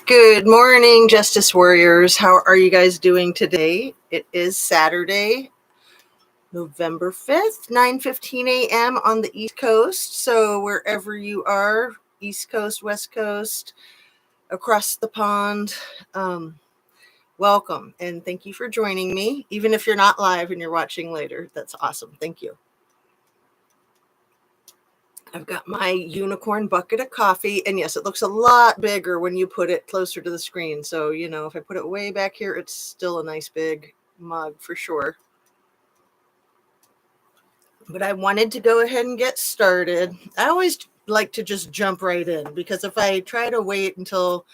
Good morning, Justice Warriors. How are you guys doing today? It is Saturday, November 5th, 9:15 a.m. on the East Coast. So wherever you are, East Coast, West Coast, across the pond, welcome and thank you for joining me. Even if you're not live and you're watching later, that's awesome. Thank you. I've got my unicorn bucket of coffee, and yes, it looks a lot bigger when you put it closer to the screen. So, if I put it way back here, it's still a nice big mug for sure. But I wanted to go ahead and get started. I always like to just jump right in, because if I try to wait until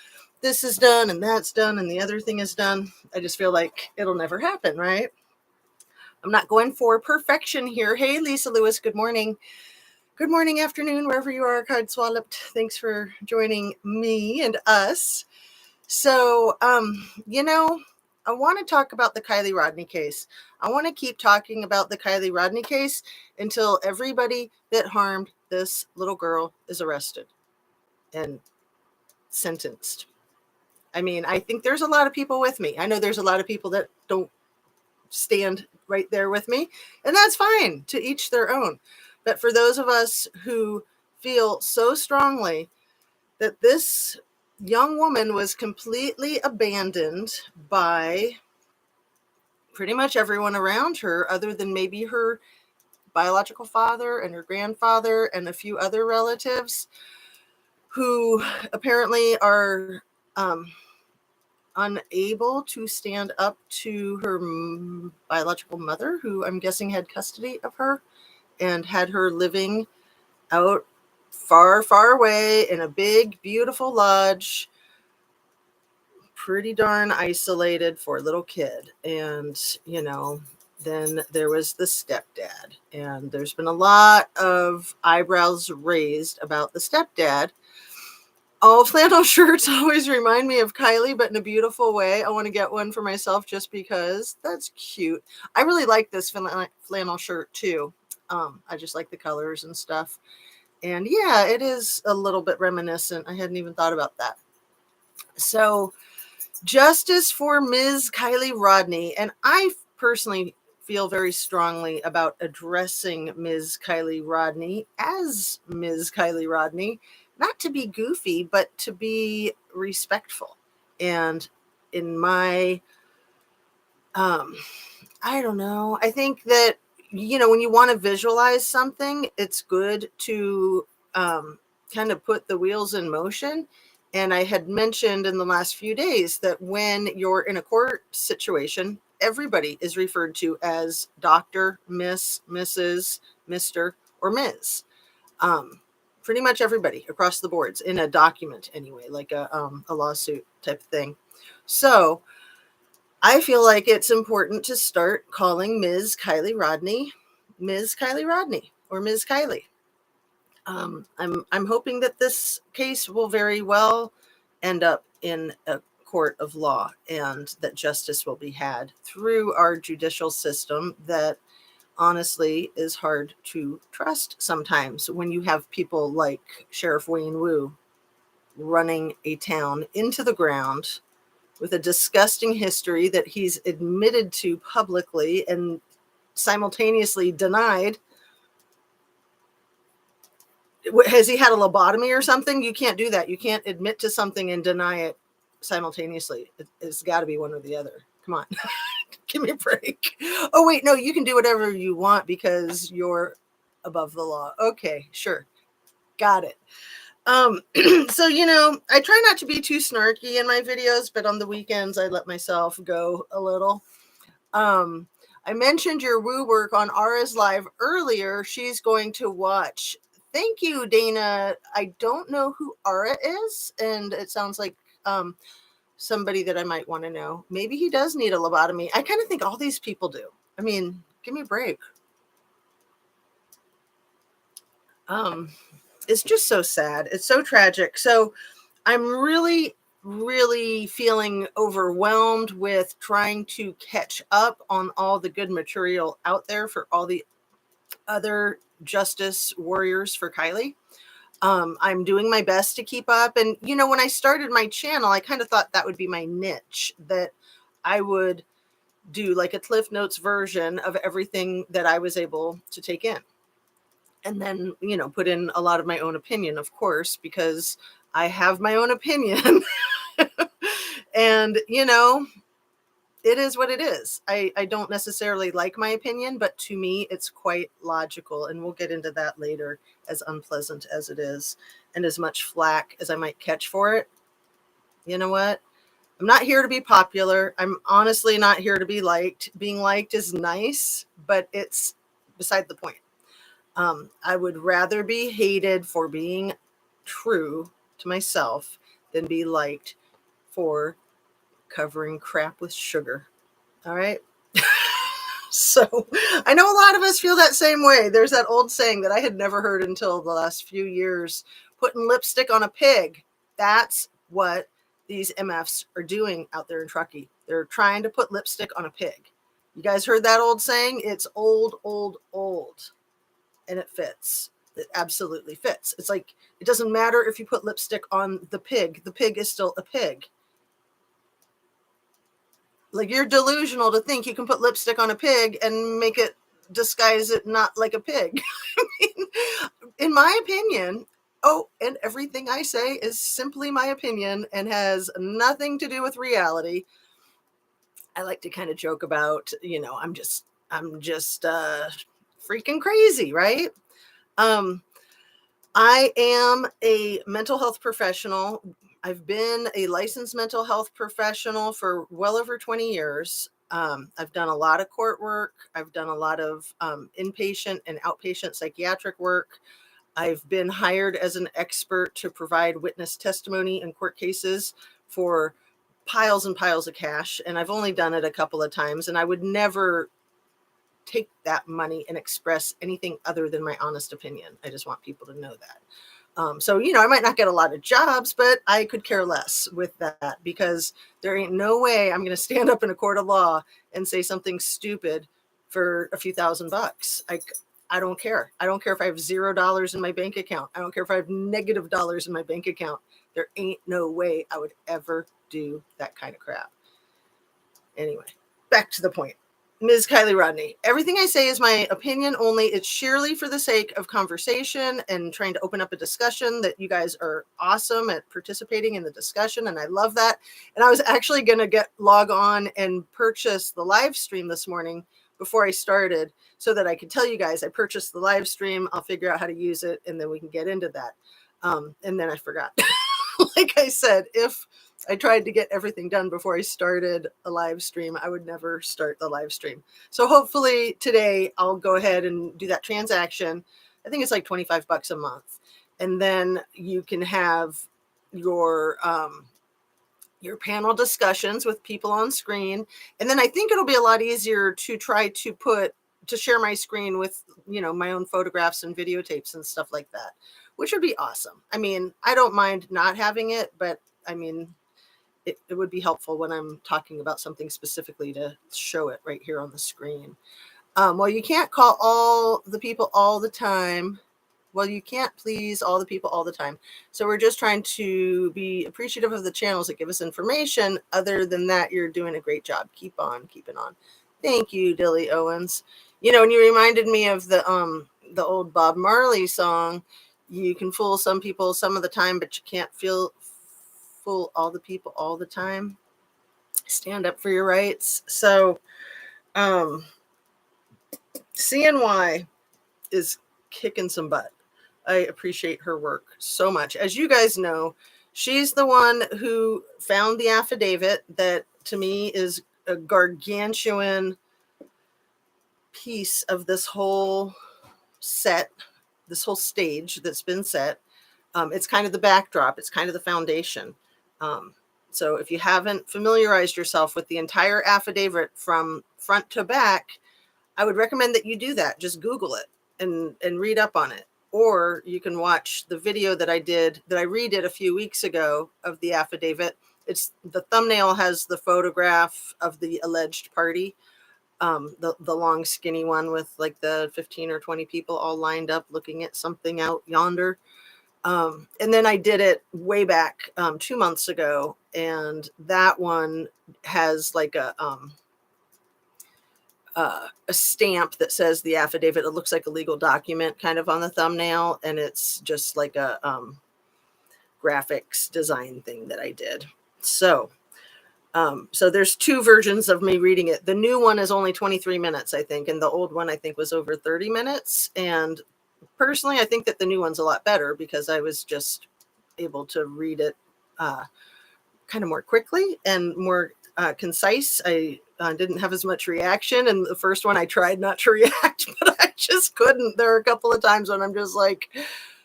this is done and that's done and the other thing is done, I just feel like it'll never happen, right? I'm not going for perfection here. Hey, Lisa Lewis, good morning. Good morning, afternoon, wherever you are, Card Swalloped. Thanks for joining me and us. So, I want to talk about the Kiely Rodni case. I want to keep talking about the Kiely Rodni case until everybody that harmed this little girl is arrested and sentenced. I mean, I think there's a lot of people with me. I know there's a lot of people that don't stand right there with me, and that's fine, to each their own. But for those of us who feel so strongly that this young woman was completely abandoned by pretty much everyone around her, other than maybe her biological father and her grandfather and a few other relatives who apparently are unable to stand up to her biological mother, who I'm guessing had custody of her and had her living out far, far away in a big, beautiful lodge, pretty darn isolated for a little kid. And, then there was the stepdad. And there's been a lot of eyebrows raised about the stepdad. All flannel shirts always remind me of Kiely, but in a beautiful way. I want to get one for myself just because that's cute. I really like this flannel shirt too. I just like the colors and stuff. And yeah, it is a little bit reminiscent. I hadn't even thought about that. So, justice for Ms. Kiely Rodni. And I personally feel very strongly about addressing Ms. Kiely Rodni as Ms. Kiely Rodni, not to be goofy, but to be respectful. And in my, I don't know, I think that, when you want to visualize something, it's good to kind of put the wheels in motion. And I had mentioned in the last few days that when you're in a court situation, everybody is referred to as Dr., Miss, Mrs., Mr., or Ms. Pretty much everybody across the boards in a document anyway, like a lawsuit type of thing. So I feel like it's important to start calling Ms. Kiely Rodni Ms. Kiely Rodni or Ms. Kiely. I'm hoping that this case will very well end up in a court of law, and that justice will be had through our judicial system that honestly is hard to trust sometimes when you have people like Sheriff Wayne Wu running a town into the ground with a disgusting history that he's admitted to publicly and simultaneously denied. Has he had a lobotomy or something? You can't do that. You can't admit to something and deny it simultaneously. It's got to be one or the other. Come on. Give me a break. Oh, wait, no, you can do whatever you want because you're above the law. Okay, sure. Got it. So, I try not to be too snarky in my videos, but on the weekends, I let myself go a little. I mentioned your woo work on Ara's live earlier. She's going to watch. Thank you, Dana. I don't know who Ara is, and it sounds like somebody that I might want to know. Maybe he does need a lobotomy. I kind of think all these people do. I mean, give me a break. It's just so sad. It's so tragic. So I'm really, really feeling overwhelmed with trying to catch up on all the good material out there for all the other justice warriors for Kiely. I'm doing my best to keep up. And, when I started my channel, I kind of thought that would be my niche, that I would do like a Cliff Notes version of everything that I was able to take in. And then, put in a lot of my own opinion, of course, because I have my own opinion. And, it is what it is. I don't necessarily like my opinion, but to me, it's quite logical. And we'll get into that later, as unpleasant as it is, and as much flack as I might catch for it. You know what? I'm not here to be popular. I'm honestly not here to be liked. Being liked is nice, but it's beside the point. I would rather be hated for being true to myself than be liked for covering crap with sugar. All right. So I know a lot of us feel that same way. There's that old saying that I had never heard until the last few years: putting lipstick on a pig. That's what these MFs are doing out there in Truckee. They're trying to put lipstick on a pig. You guys heard that old saying? It's old, old, old. And it fits. It absolutely fits. It's like, it doesn't matter if you put lipstick on the pig is still a pig. Like, you're delusional to think you can put lipstick on a pig and make it disguise it not like a pig. I mean, in my opinion, and everything I say is simply my opinion and has nothing to do with reality. I like to kind of joke about, I'm just freaking crazy, right? I am a mental health professional. I've been a licensed mental health professional for well over 20 years. I've done a lot of court work. I've done a lot of inpatient and outpatient psychiatric work. I've been hired as an expert to provide witness testimony in court cases for piles and piles of cash. And I've only done it a couple of times, and I would never take that money and express anything other than my honest opinion. I just want people to know that. So, I might not get a lot of jobs, but I could care less with that, because there ain't no way I'm going to stand up in a court of law and say something stupid for a few $1,000s. I don't care. I don't care if I have $0 in my bank account. I don't care if I have negative dollars in my bank account. There ain't no way I would ever do that kind of crap. Anyway, back to the point. Ms. Kiely Rodni, everything I say is my opinion only. It's sheerly for the sake of conversation and trying to open up a discussion. That you guys are awesome at participating in the discussion, and I love that. And I was actually going to log on and purchase the live stream this morning before I started, so that I could tell you guys I purchased the live stream. I'll figure out how to use it, and then we can get into that. And then I forgot. Like I said, if I tried to get everything done before I started a live stream, I would never start the live stream. So hopefully today I'll go ahead and do that transaction. I think it's like $25 a month. And then you can have your panel discussions with people on screen. And then I think it'll be a lot easier to try to share my screen with, my own photographs and videotapes and stuff like that, which would be awesome. I mean, I don't mind not having it, but I mean, it would be helpful when I'm talking about something specifically to show it right here on the screen. Well, you can't call all the people all the time. Well, you can't please all the people all the time. So we're just trying to be appreciative of the channels that give us information. Other than that, you're doing a great job. Keep on keeping on. Thank you, Dilly Owens. And you reminded me of the old Bob Marley song. You can fool some people some of the time, but you can't fool all the people all the time. Stand up for your rights. So CNY is kicking some butt. I appreciate her work so much. As you guys know, she's the one who found the affidavit that to me is a gargantuan piece of this whole stage that's been set. It's kind of the backdrop. It's kind of the foundation. So if you haven't familiarized yourself with the entire affidavit from front to back, I would recommend that you do that. Just Google it and read up on it. Or you can watch the video that I redid a few weeks ago of the affidavit. It's the thumbnail has the photograph of the alleged party, the long skinny one with like the 15 or 20 people all lined up looking at something out yonder. And then I did it way back 2 months ago, and that one has like a stamp that says the affidavit. It looks like a legal document kind of on the thumbnail, and it's just like a graphics design thing that I did. So there's two versions of me reading it. The new one is only 23 minutes, I think, and the old one I think was over 30 minutes. And personally, I think that the new one's a lot better because I was just able to read it kind of more quickly and more concise. I didn't have as much reaction. And the first one I tried not to react, but I just couldn't. There are a couple of times when I'm just like,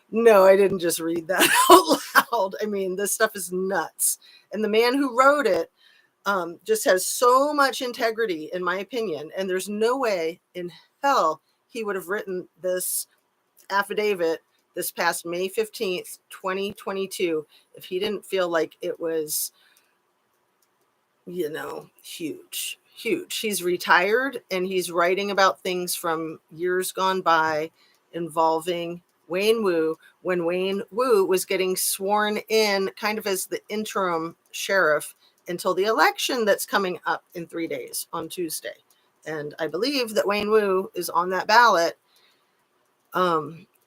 no, I didn't just read that out loud. I mean, this stuff is nuts. And the man who wrote it just has so much integrity, in my opinion. And there's no way in hell he would have written this affidavit this past May 15th, 2022, if he didn't feel like it was, huge, huge. He's retired and he's writing about things from years gone by involving Wayne Wu, when Wayne Wu was getting sworn in kind of as the interim sheriff until the election that's coming up in 3 days on Tuesday. And I believe that Wayne Wu is on that ballot.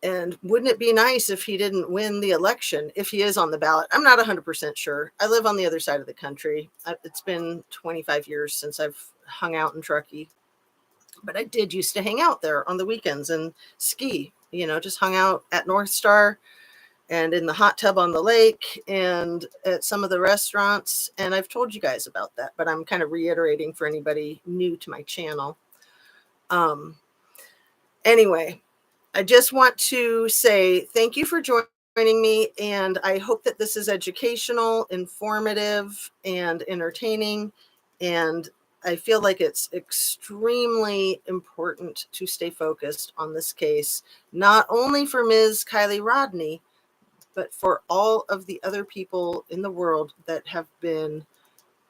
And wouldn't it be nice if he didn't win the election, if he is on the ballot? I'm not 100% sure. I live on the other side of the country. It's been 25 years since I've hung out in Truckee. But I did used to hang out there on the weekends and ski, just hung out at North Star and in the hot tub on the lake and at some of the restaurants. And I've told you guys about that, but I'm kind of reiterating for anybody new to my channel. Anyway, I just want to say thank you for joining me, and I hope that this is educational, informative, and entertaining. And I feel like it's extremely important to stay focused on this case, not only for Ms. Kiely Rodni, but for all of the other people in the world that have been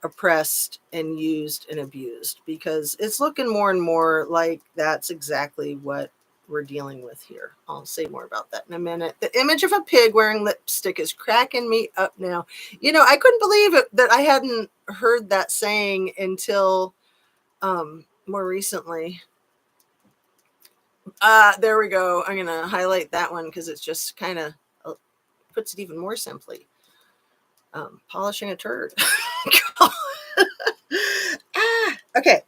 oppressed and used and abused, because it's looking more and more like that's exactly what we're dealing with here. I'll say more about that in a minute. The image of a pig wearing lipstick is cracking me up now. I couldn't believe it that I hadn't heard that saying until more recently. There we go. I'm gonna highlight that one because it's just kind of puts it even more simply. Polishing a turd. Okay.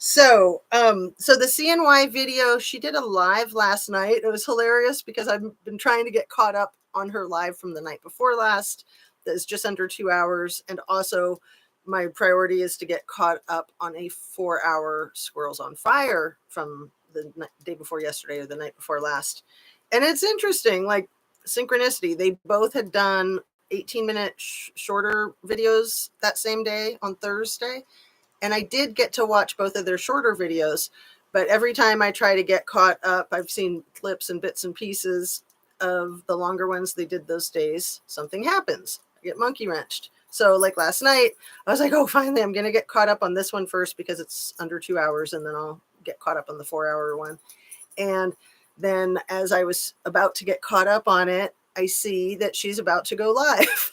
So the CNY video, she did a live last night. It was hilarious because I've been trying to get caught up on her live from the night before last. That is just under 2 hours. And also my priority is to get caught up on a 4-hour Squirrels on Fire from the day before yesterday or the night before last. And it's interesting, like synchronicity. They both had done 18-minute shorter videos that same day on Thursday. And I did get to watch both of their shorter videos, but every time I try to get caught up, I've seen clips and bits and pieces of the longer ones they did those days. Something happens. I get monkey wrenched. So like last night, I was like, oh, finally, I'm going to get caught up on this one first because it's under 2 hours, and then I'll get caught up on the 4-hour one. And then as I was about to get caught up on it, I see that she's about to go live.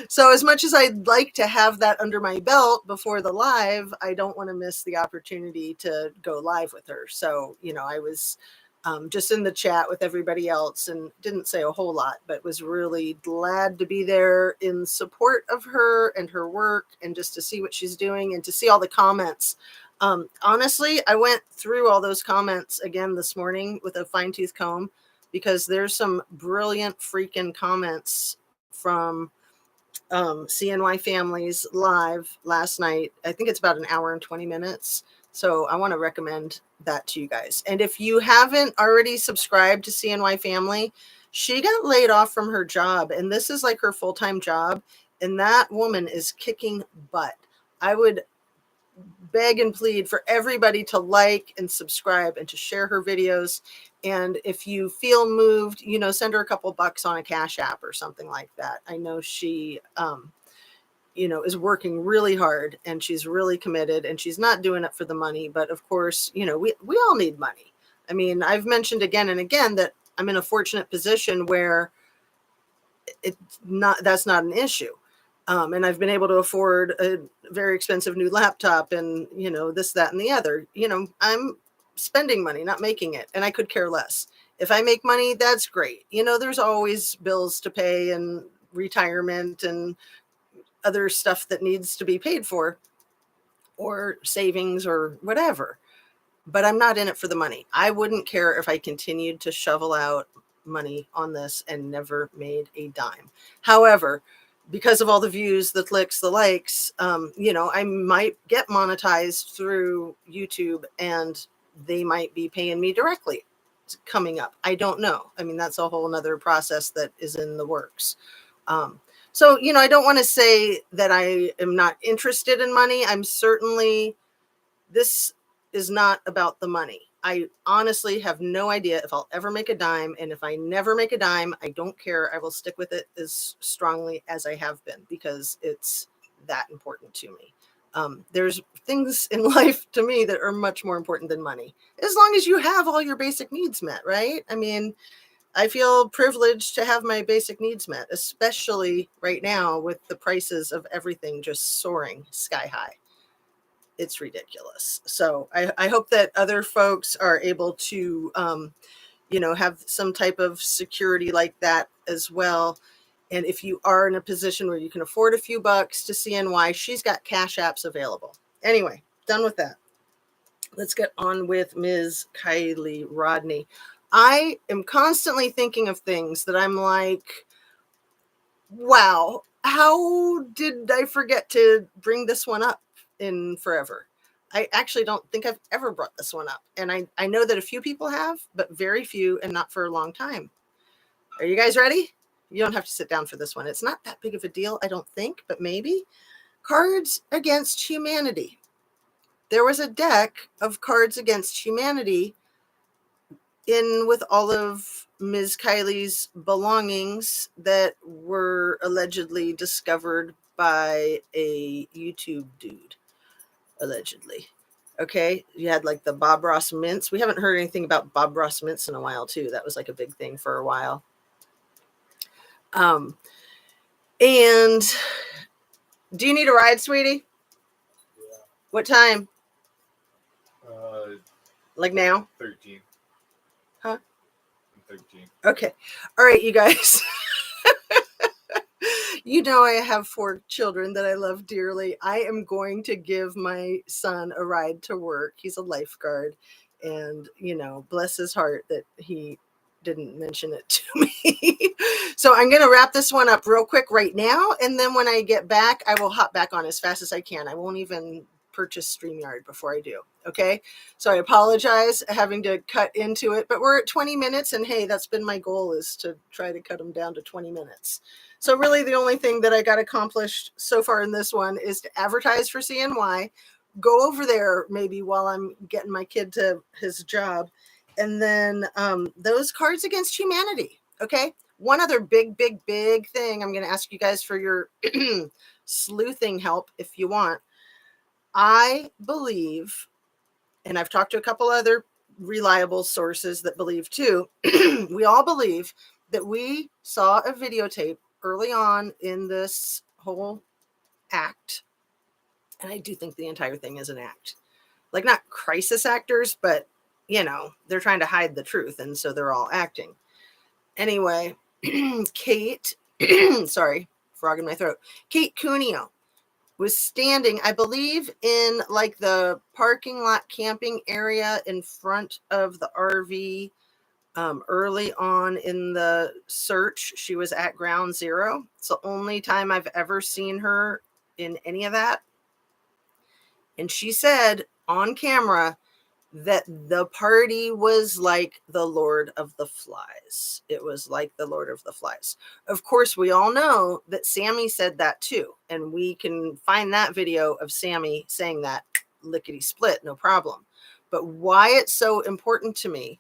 So as much as I'd like to have that under my belt before the live, I don't want to miss the opportunity to go live with her. So, I was just in the chat with everybody else and didn't say a whole lot, but was really glad to be there in support of her and her work and just to see what she's doing and to see all the comments. Honestly, I went through all those comments again this morning with a fine-tooth comb because there's some brilliant freaking comments from CNY Families live last night. I think it's about an hour and 20 minutes. So I want to recommend that to you guys. And if you haven't already subscribed to CNY Family, she got laid off from her job, and this is like her full-time job. And that woman is kicking butt. I would beg and plead for everybody to like and subscribe and to share her videos. And if you feel moved, send her a couple bucks on a Cash App or something like that. I know she, is working really hard and she's really committed and she's not doing it for the money. But of course, we all need money. I mean, I've mentioned again and again that I'm in a fortunate position where that's not an issue. And I've been able to afford a very expensive new laptop and, this, that, and the other. I'm spending money, not making it. And I could care less. If I make money, that's great. There's always bills to pay and retirement and other stuff that needs to be paid for, or savings or whatever. But I'm not in it for the money. I wouldn't care if I continued to shovel out money on this and never made a dime. However, because of all the views, the clicks, the likes, I might get monetized through YouTube and they might be paying me directly coming up. I don't know. I mean, that's a whole nother process that is in the works. So, I don't want to say that I am not interested in money. This is not about the money. I honestly have no idea if I'll ever make a dime. And if I never make a dime, I don't care. I will stick with it as strongly as I have been because it's that important to me. There's things in life to me that are much more important than money, as long as you have all your basic needs met, right? I mean, I feel privileged to have my basic needs met, especially right now with the prices of everything just soaring sky high. It's ridiculous. So I hope that other folks are able to, have some type of security like that as well. And if you are in a position where you can afford a few bucks to CNY, she's got cash apps available. Anyway, done with that. Let's get on with Ms. Kiely Rodni. I am constantly thinking of things that I'm like, wow, how did I forget to bring this one up in forever? I actually don't think I've ever brought this one up. And I know that a few people have, but very few and not for a long time. Are you guys ready? You don't have to sit down for this one. It's not that big of a deal, I don't think, but maybe. Cards Against Humanity. There was a deck of Cards Against Humanity in with all of Ms. Kiely's belongings that were allegedly discovered by a YouTube dude. Allegedly. Okay. You had like the Bob Ross mints. We haven't heard anything about Bob Ross mints in a while too. That was like a big thing for a while. And do you need a ride, sweetie? Yeah. What time? Like now? 13. Huh? I'm 13. Okay. All right, you guys. I have 4 children that I love dearly. I am going to give my son a ride to work. He's a lifeguard. And, bless his heart that he didn't mention it to me. So I'm going to wrap this one up real quick right now. And then when I get back, I will hop back on as fast as I can. I won't even purchase StreamYard before I do. Okay. So I apologize having to cut into it, but we're at 20 minutes and hey, that's been my goal, is to try to cut them down to 20 minutes. So really the only thing that I got accomplished so far in this one is to advertise for CNY, go over there maybe while I'm getting my kid to his job. And then those Cards Against Humanity. Okay. One other big thing I'm going to ask you guys for your sleuthing help if you want. I believe, and I've talked to a couple other reliable sources that believe too, we all believe that we saw a videotape early on in this whole act. And I do think the entire thing is an act. Like, not crisis actors, but, they're trying to hide the truth. And so they're all acting. Anyway, Kate, sorry, frog in my throat. Kate Cuneo was standing, I believe, in like the parking lot camping area in front of the RV early on in the search. She was at ground zero. It's the only time I've ever seen her in any of that. And she said on camera that the party was like the Lord of the Flies. It was like the Lord of the Flies. Of course, we all know that Sammy said that too. And we can find that video of Sammy saying that lickety split, no problem. But why it's so important to me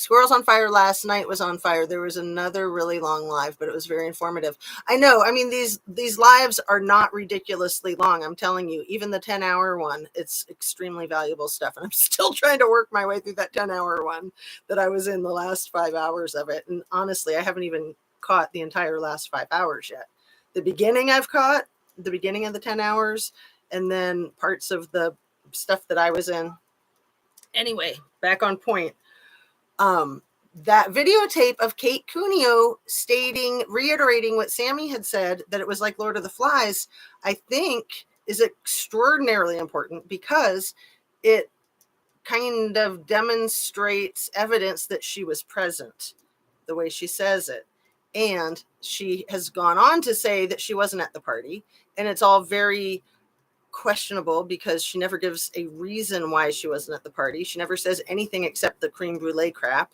Squirrels on Fire last night was on fire. There was another really long live, but it was very informative. I know. I mean, these lives are not ridiculously long. I'm telling you, even the 10-hour one, it's extremely valuable stuff. And I'm still trying to work my way through that 10-hour one that I was in the last 5 hours of it. And honestly, I haven't even caught the entire last 5 hours yet. The beginning I've caught, the beginning of the 10 hours, and then parts of the stuff that I was in. Anyway, back on point. That videotape of Kate Cuneo reiterating what Sammy had said, that it was like Lord of the Flies, I think is extraordinarily important because it kind of demonstrates evidence that she was present the way she says it. And she has gone on to say that she wasn't at the party, and it's all very questionable because she never gives a reason why she wasn't at the party. She never says anything except the creme brulee crap.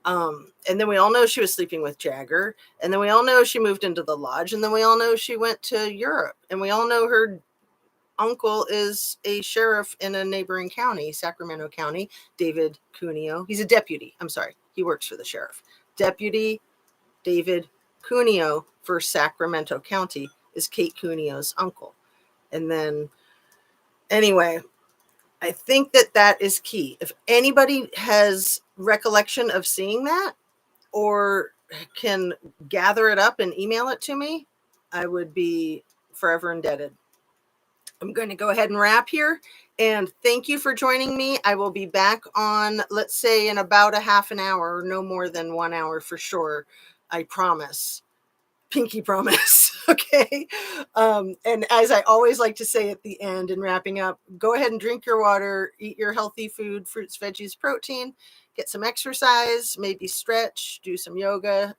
And then we all know she was sleeping with Jagger, and then we all know she moved into the lodge, and then we all know she went to Europe, and we all know her uncle is a sheriff in a neighboring county, Sacramento County, David Cuneo. He's a deputy. I'm sorry. He works for the sheriff. Deputy David Cuneo for Sacramento County is Kate Cuneo's uncle. And then, anyway, I think that is key. If anybody has recollection of seeing that or can gather it up and email it to me, I would be forever indebted. I'm going to go ahead and wrap here. And thank you for joining me. I will be back on, let's say, in about a half an hour, no more than 1 hour for sure. I promise. Pinky promise. Okay. And as I always like to say at the end and wrapping up, go ahead and drink your water, eat your healthy food, fruits, veggies, protein, get some exercise, maybe stretch, do some yoga,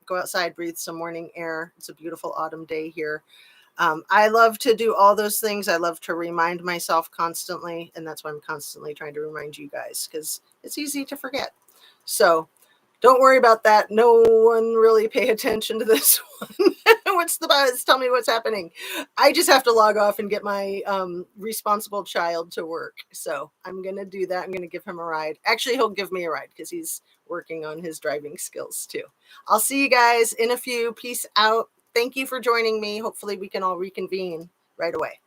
go outside, breathe some morning air. It's a beautiful autumn day here. I love to do all those things. I love to remind myself constantly. And that's why I'm constantly trying to remind you guys, because it's easy to forget. So don't worry about that. No one really pay attention to this one. What's the buzz? Tell me what's happening. I just have to log off and get my responsible child to work. So I'm going to do that. I'm going to give him a ride. Actually, he'll give me a ride because he's working on his driving skills too. I'll see you guys in a few. Peace out. Thank you for joining me. Hopefully we can all reconvene right away.